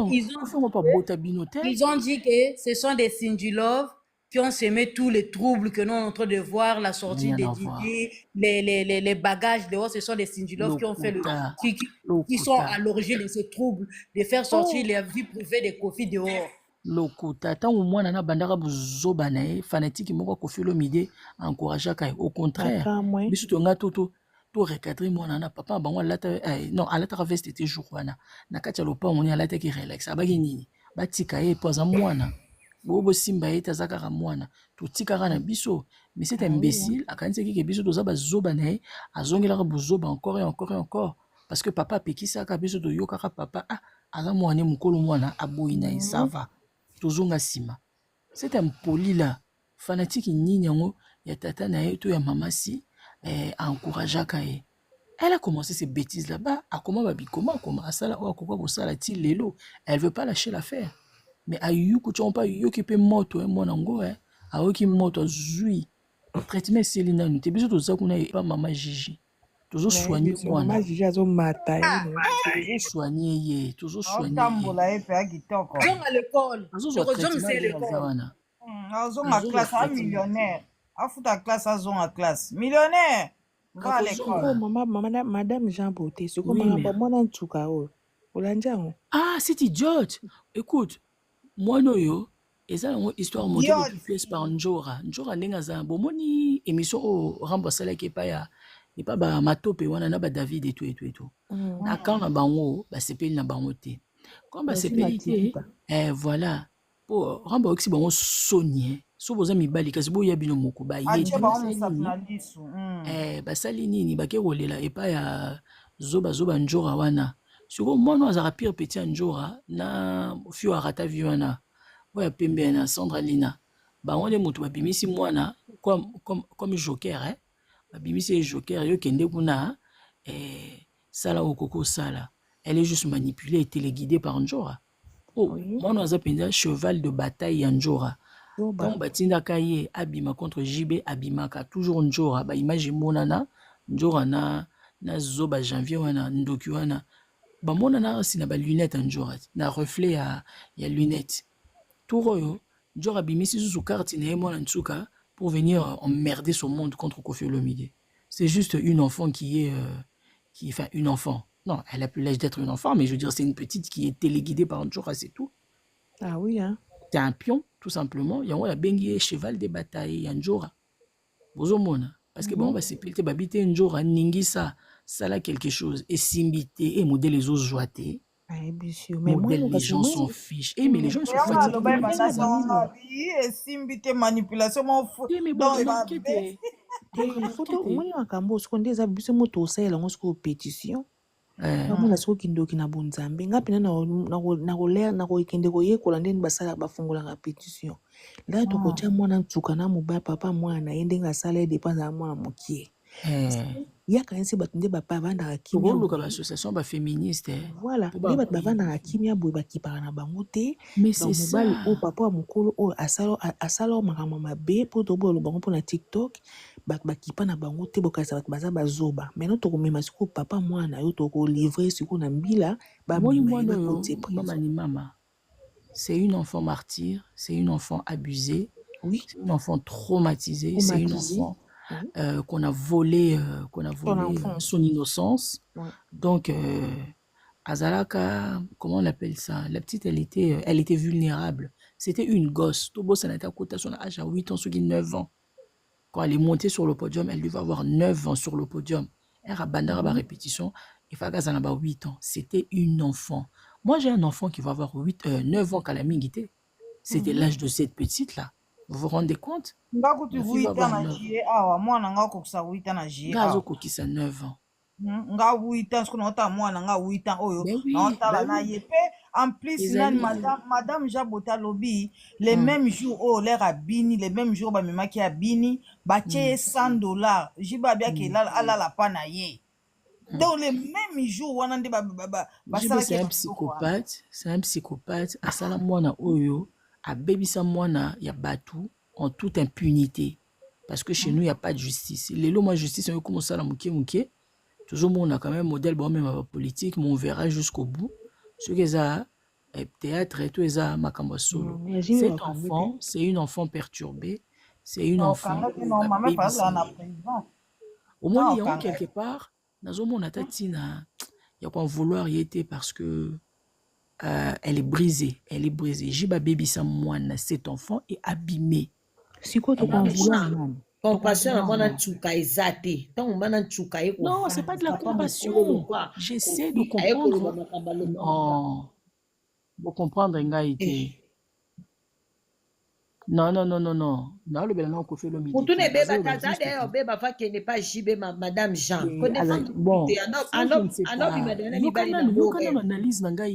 ont dit que ce sont des Sindulov qui ont semé tous les troubles que nous sommes en train de voir, la sortie des Didier, les bagages dehors, ce sont des Sindulov qui ont fait qui sont à l'origine de ces troubles, de faire sortir les vies privées des Kofi dehors. Lokota, tant au moins, nana bandara buzobanae, fanatique, moko Kofi Olomide, encouragea kai. Au contraire, mais surtout, on a tout recadré, moi, nana, papa, bah, moi, non, à la traveste était jour, wana. Nakatia lopa, on est à la tête qui relaxe, abagini, batikae, posa moana. Bobo simba eta zakara mwana to tikara na biso mais c'est imbécile akanise ki biso to za bazoba na azongela ka bozoba encore et encore et encore parce que papa pekisa ka biso to yokaka papa ala mwana mukolo mwana aboina isava tozonga sima c'est impoli là fanatique nini yango ya tata na to ya mama si encouragea ka elle a commencé ces bêtises là-bas a comment asala o akoko ko sala ti lelo elle veut pas lâcher l'affaire. Mais à Yuku, tu n'as pas eu qui peut moto, mon ango, à qui moto, zui. Traitement, c'est l'ina, nous t'es besoin de ça qu'on a pas maman Gigi. Toujours soigné, moi. Maman Gigi a son matin. Toujours soigné, toujours soigné. Zong à l'école. Zong c'est l'école. Zong à classe, un millionnaire. A foutre à classe, à zong à classe. Millionnaire. Va à l'école. Madame Jean Beauté, c'est comme moi dans tout cas. Ah, c'est idiote. Écoute. Moi, noyo, et ça, histoire montée depuis plus par Njora. Njora n'est pas bomoni émission au remboursé qui est pas ya, et pas ba matope wana na ba David et tout et tout et tout. Na quand na bango, ba c'est na bangoté. Quand ba c'est voilà. Pour rembourser bango sonnier. So boza mi bali kasi bo ya bino moko ba ye. Ba salini ni ba ke rolela et pas ya zoba Njora wana. Sur moi, nous avons pire petit Njora, na fio arata viwana, ouais pembe na Sandra Lina. Bah on est mutu babimisi mwana comme joker hein. Babimisi joker yo kende kuna sala okoko sala. Elle est juste manipulée et téléguidée par Njora. Oh, moi nous avons cheval de bataille Njora. Quand batinda kaye abima contre JB abimaka toujours Njora, ba image monana Njora na zoba janvier wana ndoki wana. Bah mon si na ba lunette un jour na reflet ya lunette tout royo Njora bimisi sous carte na moi nsuka pour venir emmerder son monde contre Kofi Olomide. C'est juste une enfant qui enfin une enfant. Non, elle a plus l'âge d'être une enfant, mais je veux dire c'est une petite qui est téléguidée par Njora, c'est tout. Ah oui hein. C'est un pion tout simplement, yango la bengi cheval de bataille Njora. Bozomona parce que bon bah c'est pilté babite Njora ningisa ça là quelque chose et simbité et modèle les autres joatés mais modèle les gens s'en fichent mais les gens sont fatigués et simbité manipulation mon fou donc moi makambo seconde za biso moto osala ngo siko pétition mona siko kindoki na bonzambe ngapi na kolea na koikende koyekola ndeni basala bafungolanga pétition là to kotia mwana ntuka na mobile papa mwana yende ngasala dépense na mwana mokie yaka nsi batunde bapa banda kimia ko l'association ba féministe voilà les bat bavanda kimia boy bakipaka na bango te mais c'est ça o papa mukolo o asalo makama mabe po to bolo bango na TikTok bakipa na bango te bokasa bat baza bazoba maintenant to komema siko papa mwana yo to ko livrer siko na mbila ba mama c'est une enfant martyr, c'est une enfant abusée, oui, c'est une enfant traumatisée, c'est une enfant qu'on a volé son innocence. Ouais. Donc, Azalaka, comment on appelle ça? La petite, elle était vulnérable. C'était une gosse. Tobo Sanata Kota, son âge à 8 ans, ce qui 9 ans. Quand elle est montée sur le podium, elle devait avoir 9 ans sur le podium. Elle a bandara ba répétition, il faut qu'elle ait 8 ans. C'était une enfant. Moi, j'ai un enfant qui va avoir 9 ans qu'à la mingité. C'était l'âge de cette petite-là. Vous vous rendez compte? Ngakuti 8 ans na jie awa mwana nga kokisa 8 ans na jie Gazo kokisa 9 ans. Nga 8 ans sikoyo naota mwana nga 8 ans oyo oui, naotala na ye pe en plus nani madame Jabota lobi les mêmes jours oyo l'air abini les mêmes jours bamemaki abini batie $100 jiba abiaki alala pa na ye donc les mêmes jours wana nde c'est un psychopathe asala mwana oyo abebisa mwana ya batu en toute impunité parce que chez nous il n'y a pas de justice. Lelo moi justice on commence à la mouké toujours on a quand même modèle bon même la politique mais on verra jusqu'au bout ce que ça théâtre et tout ça makambo solo. Cet enfant c'est une enfant perturbée, c'est une enfant au moins il y a quelque part nazo mona tatina il y a quoi vouloir y était parce que elle est brisée. Jiba baby sa moine, cet enfant est abîmé. Si quoi tu peux vouloir compassion mona tchuka ezate. Tant mona tchuka eko. Non, c'est pas de la compassion. J'essaie de comprendre. Non. Pour comprendre ngaïté. Non. Non, le bel nom qu'on fait le midi. Pour tout ne beba tata d'ailleurs beba fa qui n'est pas jibé madame Jean. Bon. Analyse nanga.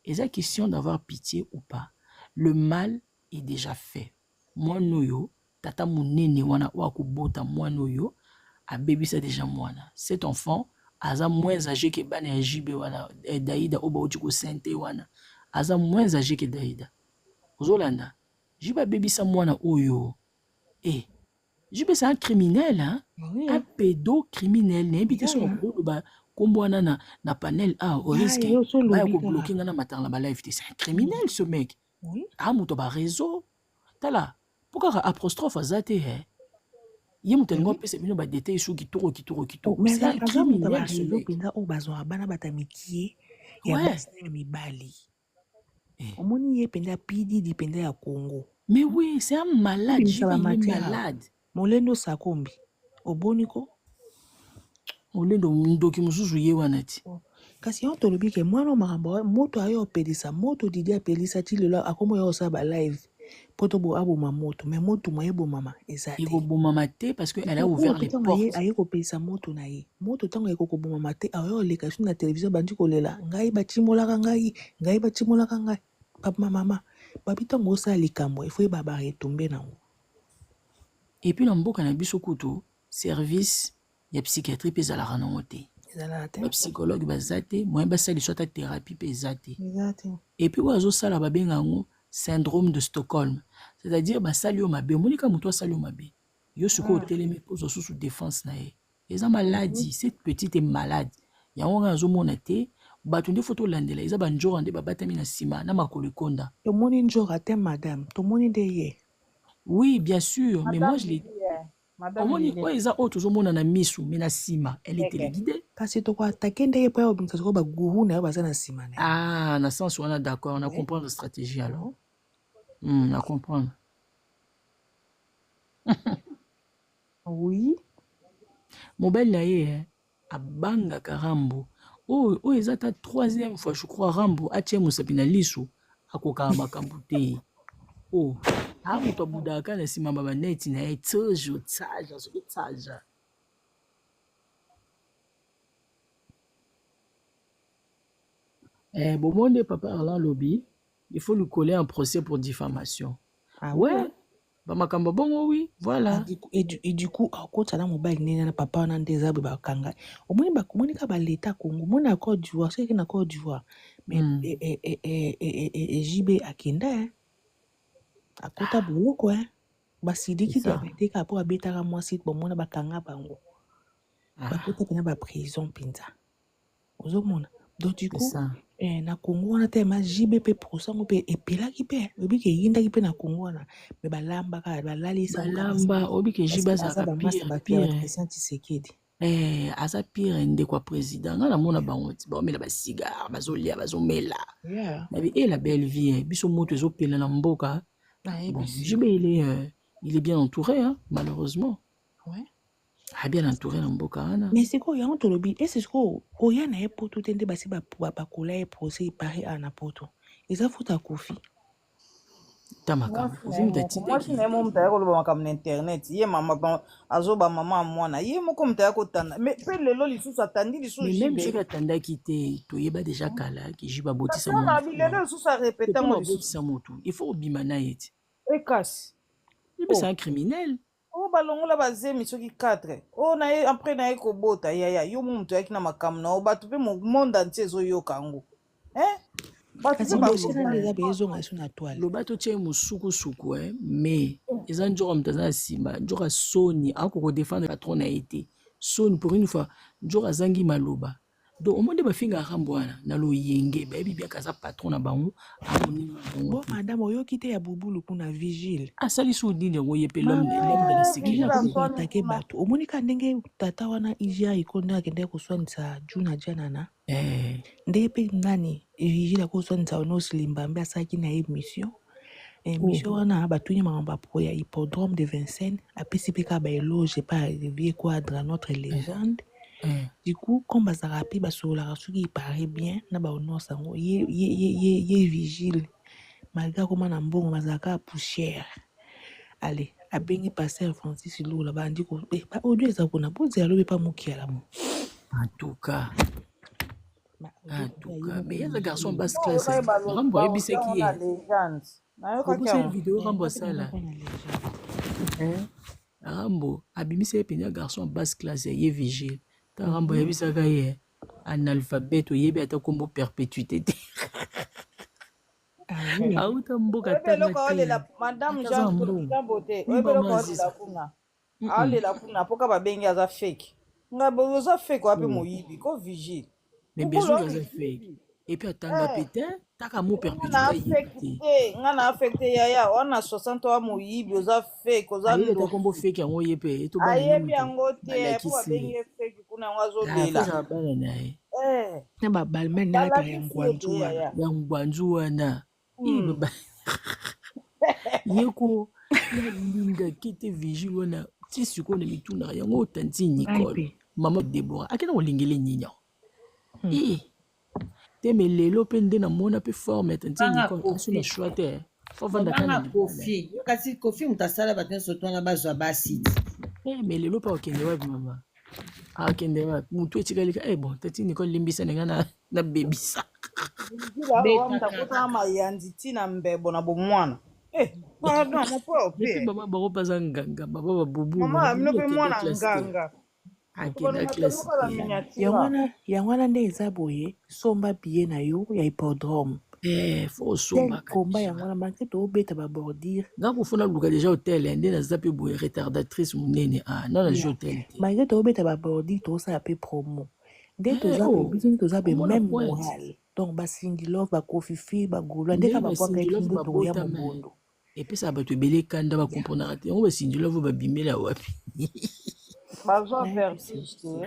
Et c'est question d'avoir pitié ou pas. Le mal est déjà fait. Moi noyo tata munene wana wa kubota moi noyo a bébé c'est déjà moana. Cet enfant aza moins âgé que bana jibé wana Daïda oba otiko sente wana. Aza moins âgé que Daïda. Zolanda, Jiba baby sa mwana oyo. Jiba c'est un criminel, hein? Oui. Un pédocriminel. N'habite sur le ba komboana na panel a au risque. Ba ko bloquer na matin la live. C'est un criminel ce mec. Oui. Ah muto ba réseau. Tala. Pourquoi apostrophe azate hein? Yemutengo pese bino ba détail sou kitoro. C'est un criminel ce mec. O bazwa bana batamikie. Ya bali. Omoni ye penda pidi di penda ya Congo. Mais oui, c'est un malade, il est malade. Molendo sakombi. Oboniko. Molendo ndoki mususu ye wanati. Kasi on tolobi ke mwana makambo moto ayo pelisa moto didi apelisa ti lelo akomo yo sa ba live. Poto bo abo moto mais moto moye bo mama ezate. Il bo mama te parce que elle a ouvert les portes. Aye ko pelisa moto na ye. Moto tango eko ko bo mama te ayo leka sur la télévision bandi ko lela. Ngai batimola ngai. Papa mama babita ngosa likambo il faut baba retomber na. Et puis dans mboka na biso kutu service ya psychiatrie pesa la ranote. Le psychologue bazate, moi basali soit thérapie pesate. Et puis ozo sala babenga ngo syndrome de Stockholm. C'est-à-dire basali o mabe, monika muto sali o mabe. Yo suko telemi pozo sous défense na ye. Eza maladie, cette petite est malade. Ya on azo monate batunde photo landela eza banjora nde babatami na sima na makolo konda. To moni njora te madame, to moni de ye. Oui, bien sûr, madame, mais moi je l'ai Omoni kwa eza auto zo mona na misu mais na sima, elle est téléguidée. Kasi to kwa takende ye pa yo binta ko ba guru na yo baza na sima na. Ah, na sens on a d'accord, on a compris la stratégie alors. On a comprendre. Oui. Mobile na ye a banga karambo. Oh, ils ta troisième fois, je crois, Rambo, Atie Moussapina Lissou, à Kokamba Kambuté. Oh, ah, mon toi Boudaka, n'a si ma manette, n'a été toujours sage. Bon, mon papa Arlan Lobby, il faut lui coller un procès pour diffamation. Ah ouais? Bamakamba bongo oui, voilà. Et du coup, quand ça na mobile nena papa na ndeza ba kanga. Omoni ba komoni ka ba l'état Congo, mona Côte d'Ivoire, c'est que na Côte d'Ivoire. Mais JB akenda hein. Akota boloko hein. Ba sidiki ti abete ka po abeta ka mwasi bo mona ba kanga bango. Ba kota pena ba prison pinza. Ozomona. Donc du coup, na Congo on a tellement JBP pour ça on peut epela ki pe obi ke yinda ki pe na Congo na me balamba ka balali sa balamba obi ke jiba za pire Christian Tshisekedi aza pire ndeko ya président nga namona bango ti baomela basigare bazolia bazomela la belle vie biso moto ezopela na mboka. Bon, il est bien entouré, hein, malheureusement. Ouais. Bien entouré dans mboka. Mais c'est quoi, il y a un peu de bi. Et c'est quoi, il y a un peu tout tende basi ba kola et procès pareil à n'importe. Et ça faut à Kofi. Moi je n'aime pas mutaya koloba makambo na internet ye mama azoba mama mwana ye moko mutaya kotanda mais pe lelo lisusu atandi lisusu mais même soki atandaki te toyeba déjà kala ki jiba botisa moto lelo lisusu arepeta ngo botisa moto il faut obima na ye ti ekasi c'est un criminel o balongola bazemi soki 4 o na ye après na ye kobota yaya yo moto yaki na makambo na o bato pe monde entier ezoyoka yango loba totie mosukusuku mais eza nzoka moto aza na nsima nzoka soni akoko défendre patron na ye te soni pour une fois nzoka azangi maloba donc omonde bafinga akambo wana na loyenge bayebi biaka aza patron na bango bon madame oyoki te ya bubulu kuna vigile asalisi odini yango ye mpe l'homme de la sécurité bato omoni ka ndenge tata wana ija ikonde akende koswanisa juna janana nde mpe nani vigile akoswanisa ono silimbambe asalaki na ye mission mission wana batuni makambo apo ya hippodrome de Vincennes apesi mpe ka baeloge pa vie quadre notre légende. Du coup, quand ça rapide, il paraît bien, ye vigile. Malgré comment on bon, mazaka poussière. Allez, à bien passer Francis Lou là-bas, on dit que pas au Dieu ça qu'on a posé, alors pas mouki à la main. En tout cas, mais il y a un garçon basse classe. Rambo, et c'est qui est. Comment c'est une vidéo Rambo ça là? Rambo, abimisi un garçon basse classe, il est vigile. Rambo yebisaka ye analphabète oyebi ata kombo perpétuité te auta mboka tanga madame Jean Bote oyebeloko olela kuna aolela kuna poka babengi aza fake ngabe oza fake wapi moyibi ko vigile mais besoin aza fake et puis atanga pété taka mo perpétuité nga na affecté yaya wana 60 wa moyibi oza fake oza ndo kombo fake yango yepe eto ba ayebi yango te po abengi fake kuna wazolela na ba balmen na pa ya ngwanzu wana yeko linga kite vigile wana ti siko ne mituna yango tanti Nicole mama Deborah akena olingele nyinya mais lelo pe nde na mona pe forme tanti Nicole asuna choite fovanda kana Kofi kasi Kofi mutasala batene sotwana bazwa basiti mais lelo pa okende wapi mama akende wapi mutu echikalika bon tanti Nicole limbisa ngana na bebisa mtakota mayandi tina mbebo na bomwana pardon mon pauvre mama bako paza nganga baba babubu mama mino pe mwana nganga akenda classe yangwana nde eza boye somba biye na yo ya hippodrome faut somba komba yangwana manke to obeta ba bordure nga kufuna luka déjà hotel nde naza pe boye retardatrice munene non na hotel manke to obeta ba bordure to sa pe promo nde toza biso toza be même moral donc basingi love bakofifi bagulwa nde ka bakwaka nde to ya mobondo epesa bato ebele kanda bakomprendaka te yango basingi love babimela wapi bazwa vertige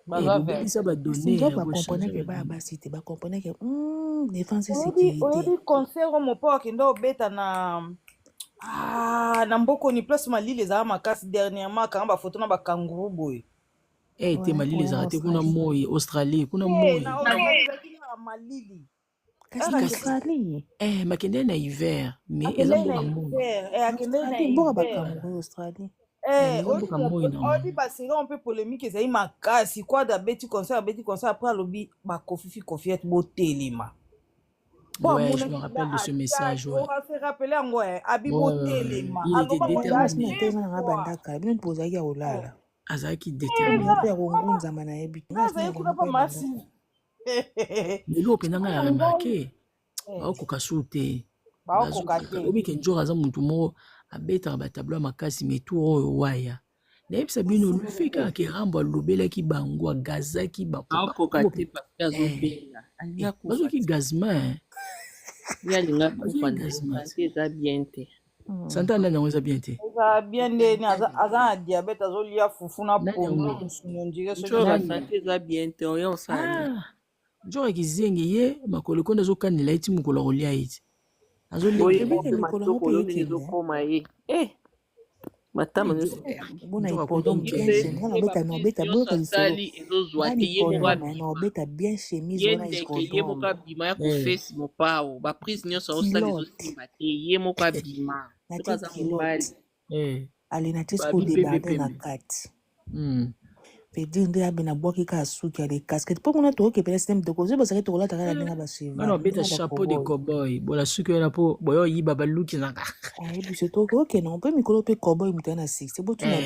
babisa badonne bakomponeke baya basi te bakomponeke défense sécurité oyebi concert mopo akende obeta na mbokoni place malili ezala makasi dernièrement akanga bafoto na bakanguru boye te malili ezala te kuna moi Australie kuna moi malili Australie makende na hiver mais eza mboka mboka bakanguru Australie odi baseri on pe polémique ezali makasi kwada abeti concert après alobi bakofifi kofiete botelema ouais je me rappelle de ce message on va se rappeler yango abi botelema il était déterminé bandaka bino pozaki ya olala azalaki déterminé ya kongunzama na yebi lelo mpenza ngai ya remarke baokoka su te obike nzoka aza motu moko abetaka batablo ya makasi metu oyo waya nayebisa bino lufe kaka Rambo alobelaki bango agazaki bazoki gazma yalinga eza bien te Santa nani yango eza bien te. eza bien nde ni aza na diabète azolia fufu na pondu musuni ondire Njo ba santé eza bien te oyo osali. Njoko kizenge ye makolo konde azokanela eti mokolo kolia eti. Oye matoko oyo ndenge ezokoma ye. Matama osali ezozwa te ye ndeke ye moko abima ya kofesi mopao baprise nyonso osala ezosimba te ye moko abima soki aza mobali alina te soki odebande na kati pedir nde abe na bwaki ka suki ale casquette mpo kuna tokokepela systeme tokozi basaki tokolata kaka ndenge basiva wana obeta chapeau de cowboy bola suki oyo na po boyo oyiba baluki naka biso tokokena mpe mikolo mpe cowboy mutu na succès botuna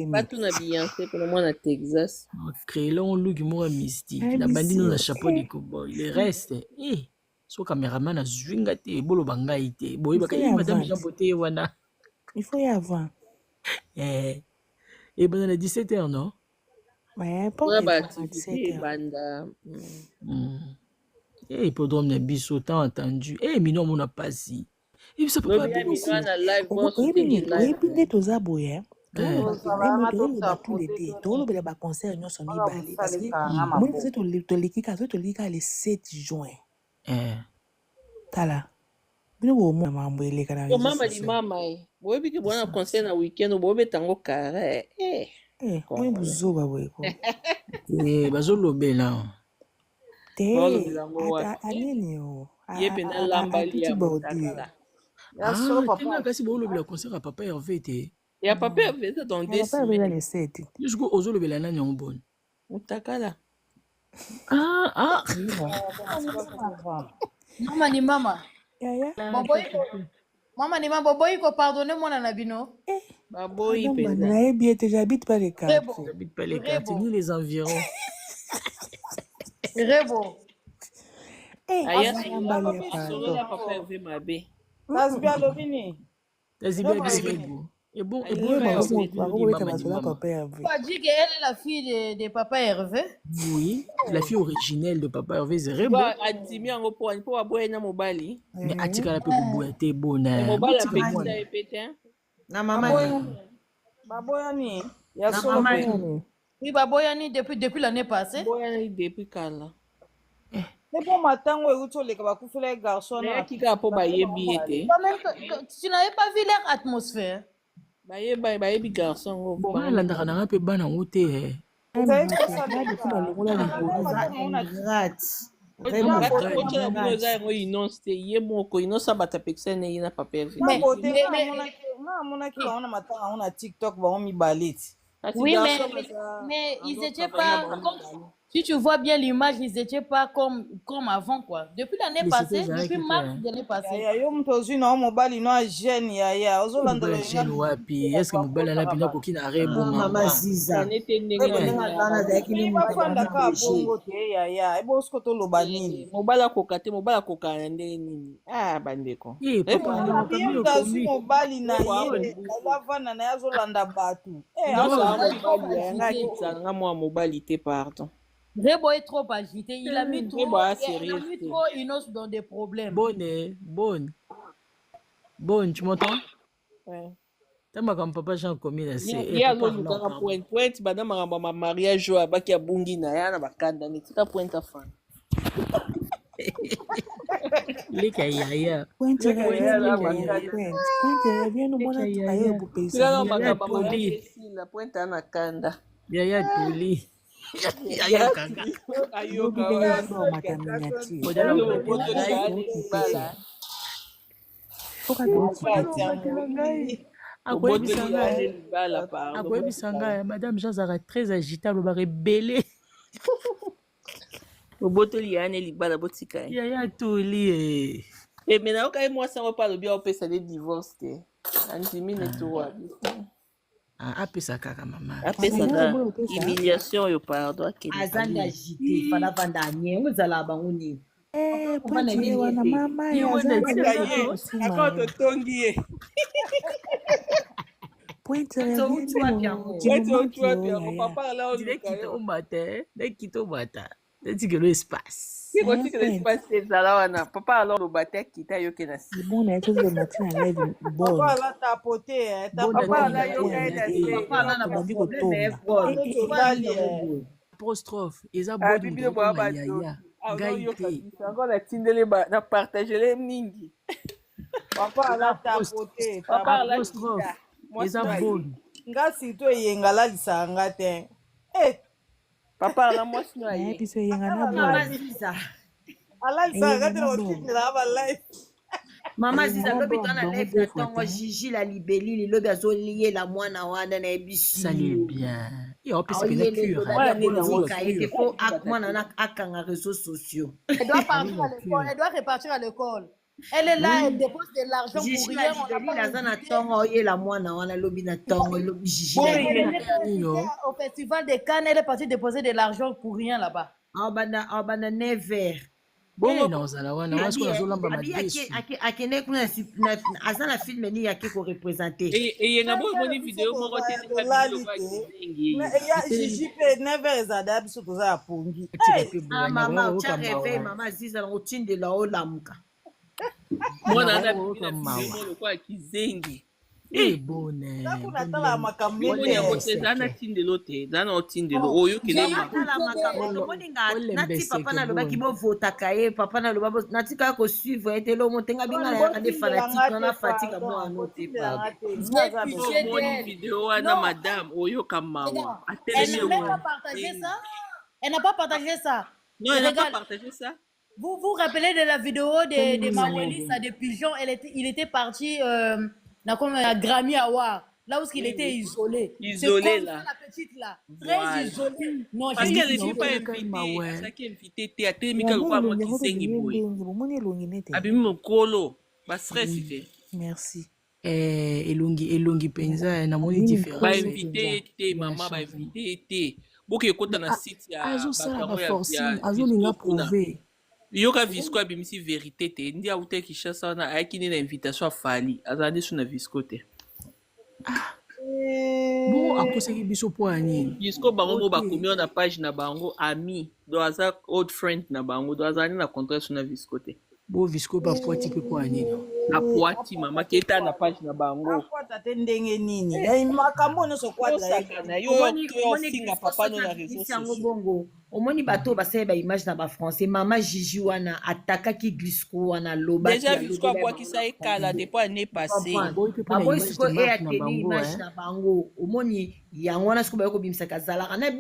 batuna Beyoncé mpona mwana Texas créelon luki moko mystique na bandi no na chapeau de cowboy le reste so cameraman azwinga te boloba ngai te boyebaka madame Jean Beauté wana il faut y avoir et ben à 17h non pas activité banda hippodrome na biso tant entendu mino mona pasi et ça peut pas bien na live oyebi nde toza boye tolobela baconcert nyonso mibale parce que omoni fase toleki kaka le 7 juin tala bino bomona mambo eleka na mama limama boyebi ke bwana concert na weekend bobeta yango kare oyo buzoba boyeko bazolobela te anini ye pena lambali ya motakala kasi bolobela concert ya papa Hervé te ya papa Hervé eza dans 2 semaines jusqu'au ozolobela nani yango boni motakala mama ni mama mama ni mama boboyi ko pardonner mwana na bino baboyi pena nayebi ete j'habite pas les quartiers ni les environs Rebo aya papa Hervé mabe Tasbi alobini et bon, on dit qu'elle est la fille de papa Hervé. Oui, la fille originelle de papa Hervé c'est bon. Adimi yango po aboya na mobali. Mais atika la pe boya te bona. Mobali apekisa epete. Na mama. Baboya ni. Ya solo pe. Oui, baboya ni depuis l'année passée. Baboya ni depuis kala. Mais pour matango euto leka bakufela garçon na. Kika po bayebi ete. Tu n'avais pas vu leur atmosphère. bayebi garçon balandaka nanga mpe bana ngo te eza yango inonce te ye moko inonce abata pekisa ne ye na papa Hervé namonaki bango na matanga yango na TikTok bango mibale ti oui mais ils étaient pas si tu vois bien l'image, ils n'étaient pas comme avant, quoi. Depuis l'année passée, depuis mars de l'année passée. Yo mtozi na mobali no jeune ya ozolanda le jeune wapi est-ce que mobali na pina kokina rebo mama ziza nete ndenge na zaki ni mfanda ka bongo te ya ebo skoto loba nini mobali akoka te mobali akoka na ndenge nini bandeko mobali na ye alavana na yazolanda batu nga mwa mobali te pardon Rebo est trop agité, il a mis trop Inos dans des problèmes. Bonne, tu m'entends? Ouais. T'as ma comme papa Jean commis là, c'est. Il y a l'autre point, madame ma mariage à Bakia Bungi na ya na bakanda ni tika point à fin. Les kaya. Point bien nous bona tukayo bupesa. Là na la point na kanda. Ya tuli. akoyebisanga madame Jean azalaka très agité alobaka ebele obotoli yane libala botika yaya toli mais nayoka ye mwasi yango mpe alobi aopesa de divorce te andimi netowa apesa kaka mama apesaka humiliation oyo pardon azandi agité fana vanda nye ozala bango nini pati wana mama totongi ye nekito bata dit que l'espace. Qui continue que l'espace c'est ça là papa alors le bâtard qui t'a yoké na si. Bon, on a été le matin à live. Bon. Papa là tapoté, hein. Papa là yoké na si. Papa là na problème mais Apostrophe. Ils ont Ah beau bibi de bo ba yaya. ah non yoka Gaïté. c'est encore la tindele ba na partager les mingi. Papa là tapoté. Papa là Apostrophe. Ils ont beau. Nga sito yenga lisanga te. Eh, papa là moi sino Eh, aye. puis c'est Yangana Mama Bon. Ziza. ala lisanga te otindela ba live. Mama Ziza lobi bon, tona bon, live bon, na bon, tongo bon. Gigi la libellili lobi azoliye la mwana wana na ebisi. Ça l'est bien. Et on peut se Ah, faire cure. il faut mwana na akanga réseaux sociaux. Elle doit partir à l'école. Elle doit repartir à l'école. Elle est là, elle dépose de l'argent pour Gigi rien. la libellili aza na tongo ye la mwana wana lobi na tongo lobi Gigi la Elle libellili. était invitée au festival de Cannes, elle est partie déposer de l'argent pour rien là-bas. Abana never. Bon, non, ça là, on a ce qu'on a zolamba ma déçu. Akene kuna aza na film ni yake ko représenter. Et il y a une vidéo moko te Ya Gigi pe never ezada biso toza ya pongi. Ah mama tu as rêvé mama Ziza na otinde la olamuka. mwana na vidéo kwa kizengi. Eh, bonne. Kuna tala makambo Moni ya te. kote zana tindelo te zana otindelo oyo kelema. Tala makambo moninga nati papa na lobaki bo votaka ye papa na loba natika ko suivre ete lo motenga binga ya de fanatique na fatigue mo anote pa. Moni vidéo wana madame oyo kamawa. Elle n'a même pas partagé ça. Elle n'a pas partagé ça. Non, elle n'a pas partagé ça. Vous vous rappelez de la vidéo de Maweli, ça, des pigeons, il était parti comme à Grammy Award, là où il était isolé. Isolé, comme là. Ça, la petite là, très Voilà. isolée. Non, Parce j'ai qu'elle dit n'était non. pas invitée. Elle s'est invitée à Témika kwa moi qui sengi boy. Abimi mokolo, ba stress te. Merci. Elongi penza na moni différence. Ba invité te mama ba invité te. Boke ekota na site ya Azo sala ba bakaro forcing, azo linga prouver. yoka visco abimisi vérité te ndi aute kishasa wana ayaki nde na invitation afali azalaki so na visco te Bon, akosaki biso po ya nini? visco bango bo bakomi oyo na page na bango ami do aza old friend na bango do azalaki na contrat so na visco te Bo visco ba poati pe po ya nini? apoati mama keta na page na bango Akwata te ndenge nini. Ya makambo nyonso kwata. osakana yo osinga papa no na réseau yango sociaux bongo omoni bato basali ba image na ba français mama Gigi wana atakaki Glisco wana loba déjà visco abwakisa ekala depuis année passée baboyi siko eyateni image na bango omoni yango wana siko bayoko bimisaka zalaka na